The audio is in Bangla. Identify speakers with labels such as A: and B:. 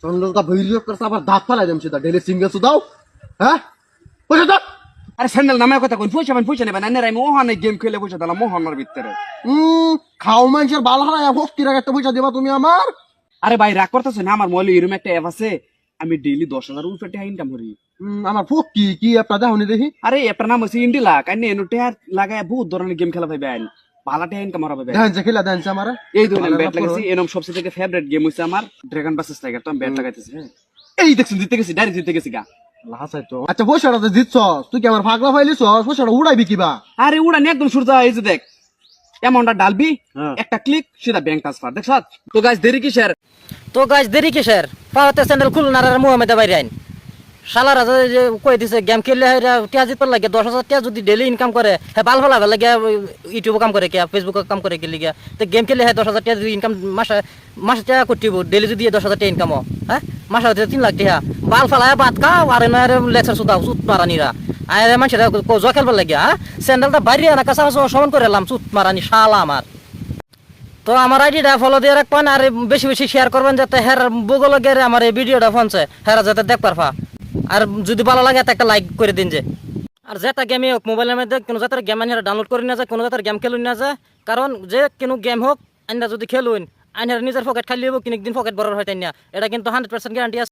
A: চন্দ্রটা ভিডিও করছে আবার দাঁত ফালাই দেম সেটা ডেলি সিঙ্গেল দাও হ্যাঁ পয়সা দাও।
B: আরে স্যান্ডেল নামে কথা কই পয়সা নেবেন আনে রাই মোহনে গেম খেলে পয়সা দিলাম মোহনের ভিতরে।
A: খাও মানুষের বাল হারায় ভক্তি রাখ একটা পয়সা দিবা তুমি আমার।
B: আরে ভাই রাগ করতেছ না, আমার মোবাইলে এরকম একটা অ্যাপ আছে, আমি ডেইলি 10,000 উপরে টাকা ইনকাম করি।
A: আমার ফকি কি আপনার দেখো দেখি।
B: আরে অ্যাপটার নাম হচ্ছে ইন্ডিলা, কাইনে এনো টাকা লাগায় বহুত ধরনের গেম খেলা পাইবেন, ভালো টাকা ইনকাম করা পাইবেন।
A: দেখেন খেলা দেখেন আমার
B: এই ধরনের ব্যাট লাগাইছি, এরকম সবচেয়ে থেকে ফেভারিট গেম হচ্ছে আমার ড্রাগন ভার্সেস টাইগার। তো আমি ব্যাট লাগাইতেছি, হ্যাঁ এই দেখছেন জিতে গেছি, ডাইরেক্ট জিতে গেছি গা।
A: হাসাই তো আচ্ছা পয়সাটা তো জিতছ তুই কি আমার ফাগলা ফাইলিস পয়সাটা উড়াইবি কিবা।
B: আরে উড়ানি একদম সুরতা, এই যে দেখ অ্যামাউন্টটা ডালবি, একটা ক্লিক সেটা ব্যাংক ট্রান্সফার। দেখছ তো গাইস দেরি কিসের?
C: তো গাছ দেরি কিসের, পাওয়াতে স্যান্ডেল খুলুন আর মুহাম্মদ বাইরে আইন। শালারা যে কই দিছে গেম খেললে টিয়া জিতবার লাগে 10,000 টিয়া যদি ডেলি ইনকাম করে, হ্যাঁ বাল ফালা লাগে ইউটিউবে কাম করে কে ফেসবুকে কাম করে গেলি গিয়া, তো গেম খেললে হ্যাঁ 10,000 টিয়া যদি ইনকাম মাসে টাকা করতেইব, ডেলি যদি 10,000 টাকা ইনকাম, হ্যাঁ মাসে হচ্ছে 3 লাখ টাকা। বাল ফালায় ভাত খাও আর লেকচার সুদাও চুত মারানিরা আর মানুষেরা জোয়া খেলবার লাগে। হ্যাঁ স্যান্ডেলটা বাইরে না কাঁচা সমান করে এলাম চুত মারানি শালা আমার। তো আমার আইডিটা ফলো দিয়ে রাখবেন আর বেশি বেশি শেয়ার করবেন যাতে হের বগল গেরে আমার এই ভিডিওটা ফোনছে হেরা যাতে দেখ পারফা। আর যদি ভালো লাগে একটা লাইক করে দিন যে। আর যেটা গেমে হোক মোবাইলের মধ্যে কোনো জাতের গেম আইনারা ডাউনলোড করে না যায়, কোনো জাতের গেম খেলুন না যায়, কারণ যে কোনো গেম হোক আইনারা যদি খেলুন আইনারা নিজের পকেট খালি হবো, কিনে দিন পকেট বড় হয় তাই না, এটা কিন্তু 100% গ্যারান্টি আছে।